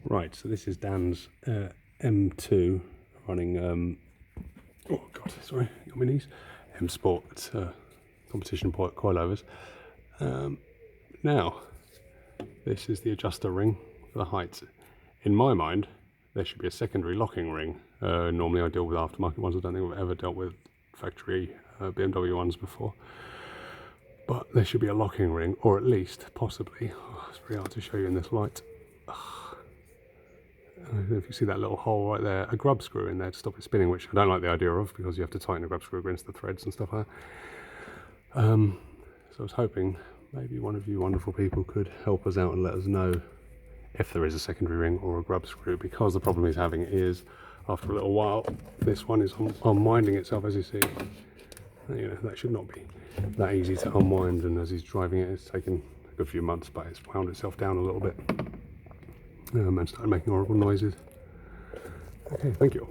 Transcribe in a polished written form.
Right, so this is Dan's M2 running, oh god, sorry, got my knees, M Sport competition coilovers. Now, this is the adjuster ring for the height. In my mind, there should be a secondary locking ring. Normally I deal with aftermarket ones. I don't think I've ever dealt with factory BMW ones before. But there should be a locking ring, or at least, possibly, it's very hard to show you in this light. I don't know if you see that little hole right there, a grub screw in there to stop it spinning, which I don't like the idea of because you have to tighten a grub screw against the threads and stuff like that. So I was hoping maybe one of you wonderful people could help us out and let us know if there is a secondary ring or a grub screw, because the problem he's having is after a little while this one is unwinding itself, as you see. You know, that should not be that easy to unwind, and as he's driving it, it's taken a good few months, but it's wound itself down a little bit and started making horrible noises. Okay, thank you.